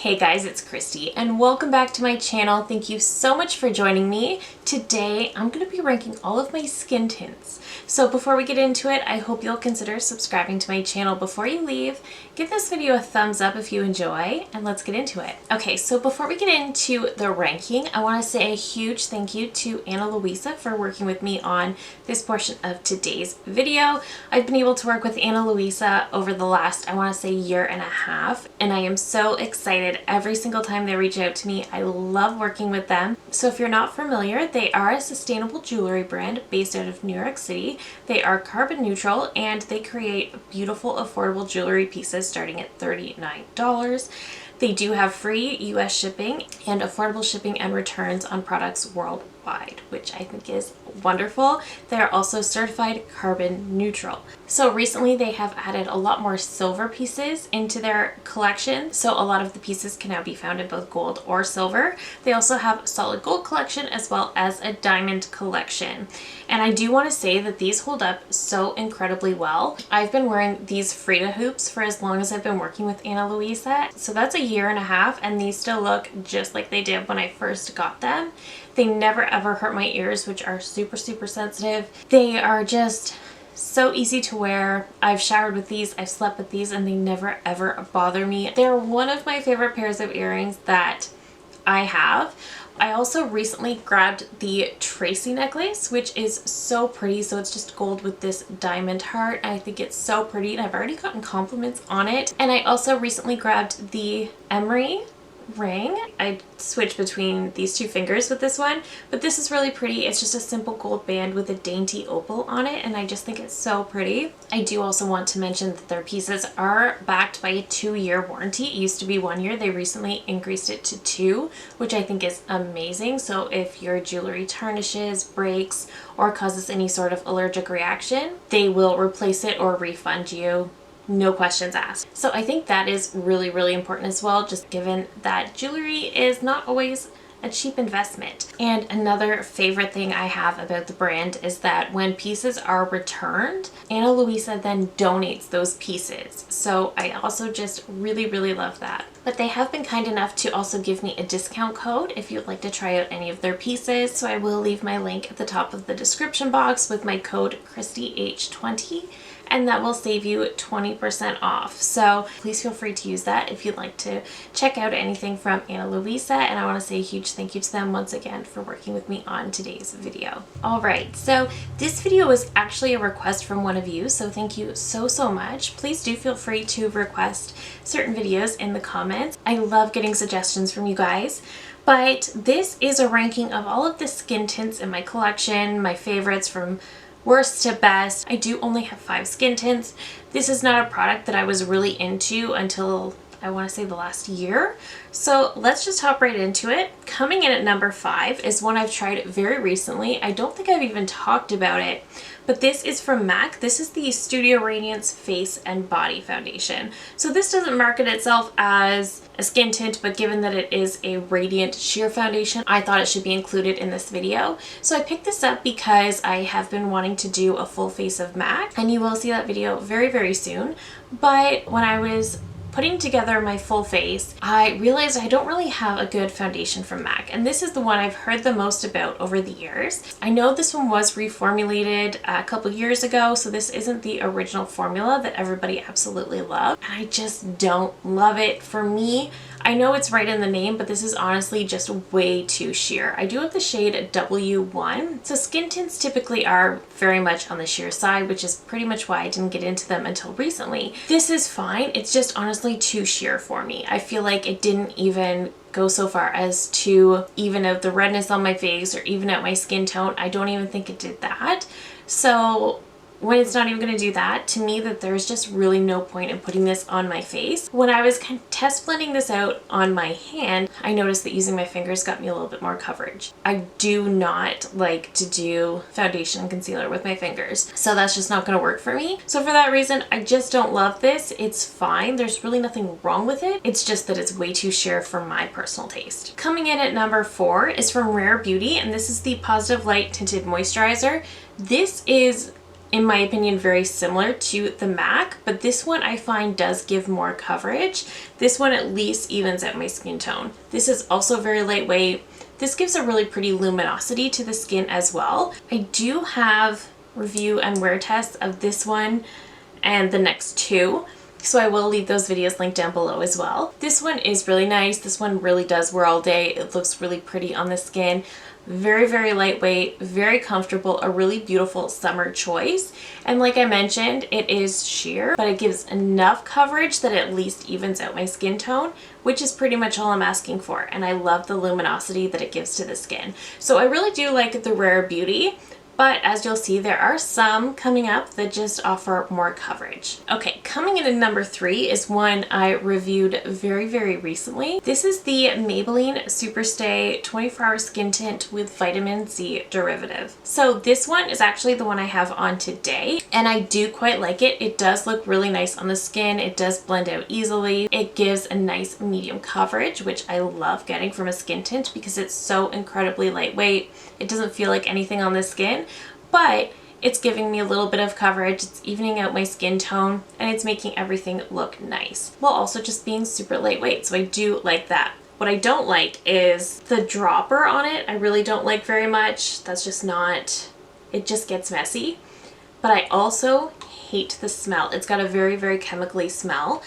Hey guys, it's Christy and welcome back to my channel. Thank you so much for joining me. Today I'm going to be ranking all of my skin tints. So before we get into it, I hope you'll consider subscribing to my channel before you leave. Give this video a thumbs up if you enjoy, and let's get into it. Okay, so before we get into the ranking, I want to say a huge thank you to Ana Luisa for working with me on this portion of today's video. I've been able to work with Ana Luisa over the last, I want to say, year and a half, and I am so excited every single time they reach out to me. I love working with them. So if you're not familiar, they are a sustainable jewelry brand based out of New York City. They are carbon neutral and they create beautiful, affordable jewelry pieces starting at $39. They do have free US shipping and affordable shipping and returns on products worldwide, which I think is wonderful. They are also certified carbon neutral. So recently they have added a lot more silver pieces into their collection. So a lot of the pieces can now be found in both gold or silver. They also have a solid gold collection as well as a diamond collection. And I do want to say that these hold up so incredibly well. I've been wearing these Frida hoops for as long as I've been working with Ana Luisa. So that's a year and a half, and these still look just like they did when I first got them. They never ever hurt my ears, which are super sensitive. They are just so easy to wear. I've showered with these, I've slept with these, and they never ever bother me. They're one of my favorite pairs of earrings that I have. I also recently grabbed the Tracy necklace, which is so pretty. So it's just gold with this diamond heart. I think it's so pretty and I've already gotten compliments on it. And I also recently grabbed the emery ring. I switched between these two fingers with this one, but this is really pretty. It's just a simple gold band with a dainty opal on it, and I just think it's so pretty. I do also want to mention that their pieces are backed by a 2-year warranty. It used to be 1 year. They recently increased it to 2, which I think is amazing. So if your jewelry tarnishes, breaks, or causes any sort of allergic reaction, they will replace it or refund you. No questions asked. So I think that is really important as well, just given that jewelry is not always a cheap investment. And another favorite thing I have about the brand is that when pieces are returned, Ana Luisa then donates those pieces. So I also just really love that. But they have been kind enough to also give me a discount code if you'd like to try out any of their pieces. So I will leave my link at the top of the description box with my code ChristyH20. And that will save you 20% off. So please feel free to use that if you'd like to check out anything from Ana Luisa. And I want to say a huge thank you to them once again for working with me on today's video. All right, so this video was actually a request from one of you. So thank you so much. Please do feel free to request certain videos in the comments. I love getting suggestions from you guys. But this is a ranking of all of the skin tints in my collection, my favorites from worst to best. I do only have 5 skin tints. This is not a product that I was really into until I want to say the last year. So let's just hop right into it. Coming in at number 5 is one I've tried very recently. I don't think I've even talked about it, but this is from MAC. This is the Studio Radiance Face and Body Foundation. So this doesn't market itself as a skin tint, but given that it is a radiant sheer foundation, I thought it should be included in this video. So I picked this up because I have been wanting to do a full face of MAC, and you will see that video very soon. But when I was putting together my full face, I realized I don't really have a good foundation from MAC, and this is the one I've heard the most about over the years. I know this one was reformulated a couple years ago, so this isn't the original formula that everybody absolutely loved, and I just don't love it. For me, I know it's right in the name, but this is honestly just way too sheer. I do have the shade W1. So skin tints typically are very much on the sheer side, which is pretty much why I didn't get into them until recently. This is fine. It's just honestly too sheer for me. I feel like it didn't even go so far as to even out the redness on my face or even out my skin tone. I don't even think it did that. So when it's not even going to do that, to me that there's just really no point in putting this on my face. When I was kind of test blending this out on my hand, I noticed that using my fingers got me a little bit more coverage. I do not like to do foundation and concealer with my fingers, so that's just not going to work for me. So for that reason, I just don't love this. It's fine. There's really nothing wrong with it. It's just that it's way too sheer for my personal taste. Coming in at number 4 is from Rare Beauty, and this is the Positive Light Tinted Moisturizer. This is in my opinion, very similar to the MAC, but this one I find does give more coverage. This one at least evens out my skin tone. This is also very lightweight. This gives a really pretty luminosity to the skin as well. I do have review and wear tests of this one and the next two, so I will leave those videos linked down below as well. This one is really nice. This one really does wear all day. It looks really pretty on the skin. Very, very lightweight, very comfortable, a really beautiful summer choice. And like I mentioned, it is sheer, but it gives enough coverage that it at least evens out my skin tone, which is pretty much all I'm asking for. And I love the luminosity that it gives to the skin. So I really do like the Rare Beauty. But as you'll see, there are some coming up that just offer more coverage. Okay, coming in at number 3 is one I reviewed very, very recently. This is the Maybelline Superstay 24-Hour Skin Tint with Vitamin C Derivative. So this one is actually the one I have on today, and I do quite like it. It does look really nice on the skin. It does blend out easily. It gives a nice medium coverage, which I love getting from a skin tint because it's so incredibly lightweight. It doesn't feel like anything on the skin, but it's giving me a little bit of coverage, it's evening out my skin tone, and it's making everything look nice, while also just being super lightweight, so I do like that. What I don't like is the dropper on it. I really don't like very much. That's just not, it just gets messy. But I also hate the smell. It's got a very, very chemically smell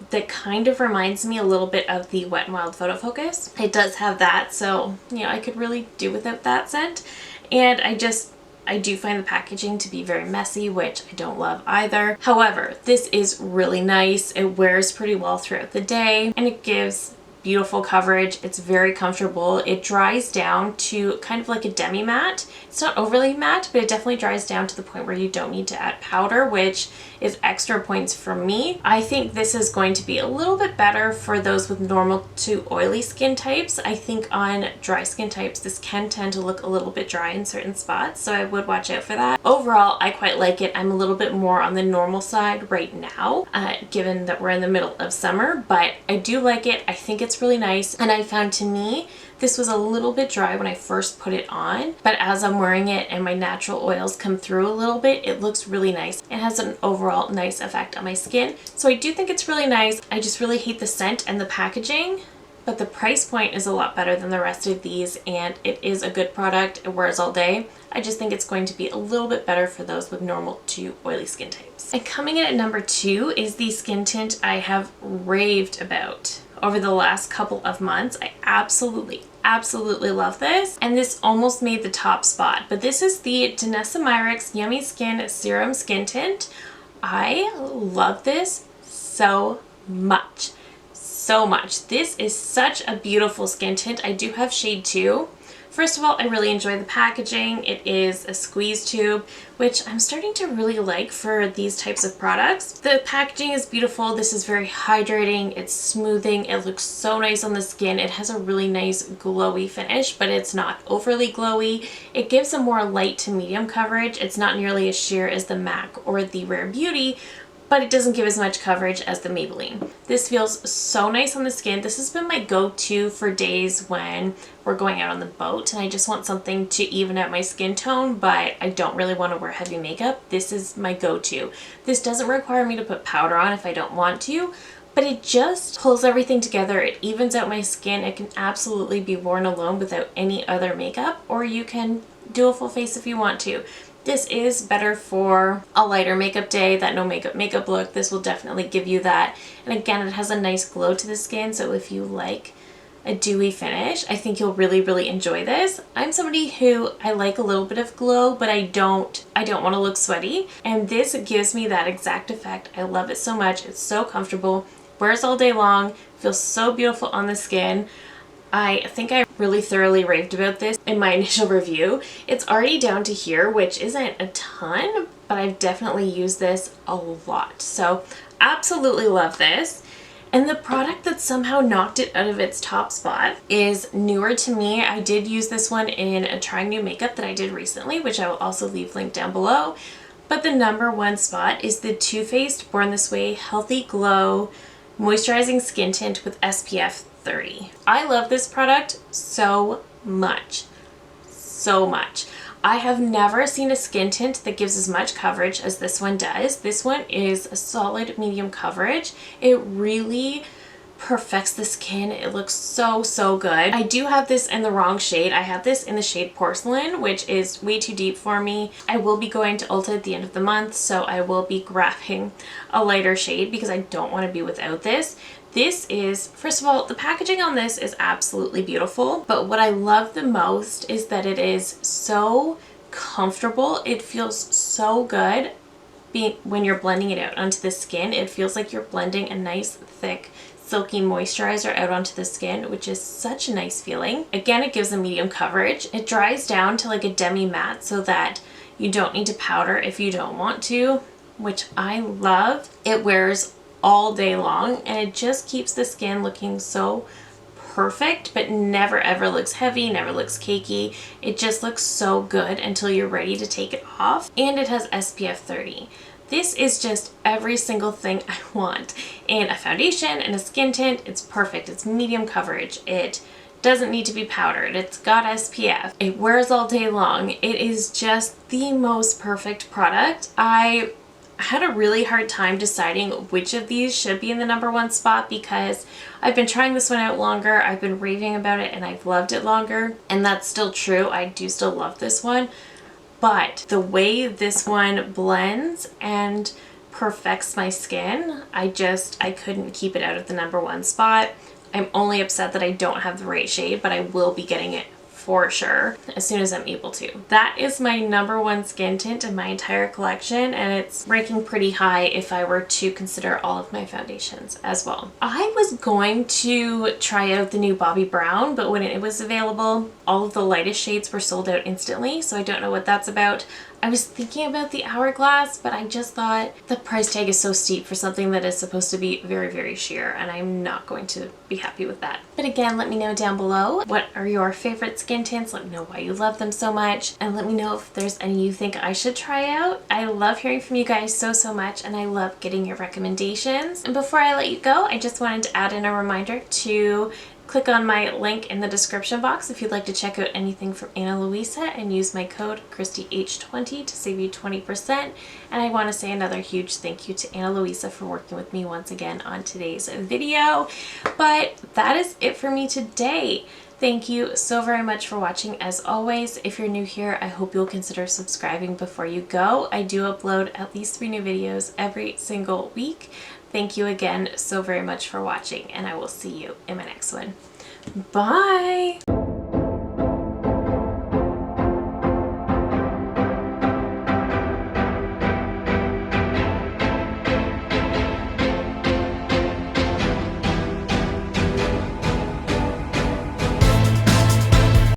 that kind of reminds me a little bit of the Wet n Wild Photo Focus. It does have that, so you know, I could really do without that scent. And I do find the packaging to be very messy, which I don't love either. However, this is really nice. It wears pretty well throughout the day, and it gives beautiful coverage. It's very comfortable. It dries down to kind of like a demi matte. It's not overly matte, but it definitely dries down to the point where you don't need to add powder, which is extra points for me. I think this is going to be a little bit better for those with normal to oily skin types. I think on dry skin types, this can tend to look a little bit dry in certain spots, so I would watch out for that. Overall, I quite like it. I'm a little bit more on the normal side right now, given that we're in the middle of summer, but I do like it. I think it's really nice, and I found, to me, this was a little bit dry when I first put it on, but as I'm wearing it and my natural oils come through a little bit, it looks really nice. It has an overall nice effect on my skin, so I do think it's really nice. I just really hate the scent and the packaging, but the price point is a lot better than the rest of these, and it is a good product. It wears all day. I just think it's going to be a little bit better for those with normal to oily skin types. And coming in at number 2 is the skin tint I have raved about over the last couple of months. I absolutely love this, and this almost made the top spot, but this is the Danessa Myricks Yummy Skin Serum Skin Tint. I love this so much. This is such a beautiful skin tint. I do have shade 2. First of all, I really enjoy the packaging. It is a squeeze tube, which I'm starting to really like for these types of products. The packaging is beautiful. This is very hydrating. It's smoothing. It looks so nice on the skin. It has a really nice glowy finish, but it's not overly glowy. It gives a more light to medium coverage. It's not nearly as sheer as the MAC or the Rare Beauty, but it doesn't give as much coverage as the Maybelline. This feels so nice on the skin. This has been my go-to for days when we're going out on the boat and I just want something to even out my skin tone, but I don't really want to wear heavy makeup. This is my go-to. This doesn't require me to put powder on if I don't want to, but it just pulls everything together. It evens out my skin. It can absolutely be worn alone without any other makeup, or you can do a full face if you want to. This is better for a lighter makeup day, that no makeup look. This will definitely give you that. And again, it has a nice glow to the skin, so if you like a dewy finish, I think you'll really enjoy this. I'm somebody who, I like a little bit of glow, but I don't want to look sweaty, and this gives me that exact effect. I love it so much. It's so comfortable, wears all day long, feels so beautiful on the skin. I think I really thoroughly raved about this in my initial review. It's already down to here, which isn't a ton, but I've definitely used this a lot. So absolutely love this. And the product that somehow knocked it out of its top spot is newer to me. I did use this one in a trying new makeup that I did recently, which I will also leave linked down below. But the number 1 spot is the Too Faced Born This Way Healthy Glow Moisturizing Skin Tint with SPF 30. I love this product so much. I have never seen a skin tint that gives as much coverage as this one does. This one is a solid medium coverage. It really perfects the skin. It looks so, so good. I do have this in the wrong shade. I have this in the shade Porcelain, which is way too deep for me. I will be going to Ulta at the end of the month, so I will be grabbing a lighter shade because I don't want to be without this. This is, first of all, the packaging on this is absolutely beautiful, but what I love the most is that it is so comfortable. It feels so good when you're blending it out onto the skin. It feels like you're blending a nice, thick, silky moisturizer out onto the skin, which is such a nice feeling. Again, it gives a medium coverage. It dries down to like a demi matte so that you don't need to powder if you don't want to, which I love. It wears all day long and it just keeps the skin looking so perfect, but never ever looks heavy, never looks cakey. It just looks so good until you're ready to take it off. And it has SPF 30. This is just every single thing I want in a foundation and a skin tint. It's perfect. It's medium coverage. It doesn't need to be powdered. It's got SPF. It wears all day long. It is just the most perfect product. I had a really hard time deciding which of these should be in the #1 spot because I've been trying this one out longer. I've been raving about it and I've loved it longer, and that's still true. I do still love this one. But the way this one blends and perfects my skin, I couldn't keep it out of the #1 spot. I'm only upset that I don't have the right shade, but I will be getting it for sure as soon as I'm able to. That is my #1 skin tint in my entire collection, and it's ranking pretty high if I were to consider all of my foundations as well. I was going to try out the new Bobbi Brown, but when it was available, all of the lightest shades were sold out instantly, so I don't know what that's about. I was thinking about the Hourglass, but I just thought the price tag is so steep for something that is supposed to be very, very sheer, and I'm not going to be happy with that. But again, let me know down below, what are your favorite skin tints? Let me know why you love them so much, and let me know if there's any you think I should try out. I love hearing from you guys so, so much, and I love getting your recommendations. And before I let you go, I just wanted to add in a reminder to click on my link in the description box if you'd like to check out anything from Ana Luisa and use my code ChristyH20 to save you 20%. And I want to say another huge thank you to Ana Luisa for working with me once again on today's video. But that is it for me today. Thank you so very much for watching. As always, if you're new here, I hope you'll consider subscribing before you go. I do upload at least 3 new videos every single week. Thank you again so very much for watching, and I will see you in my next one. Bye!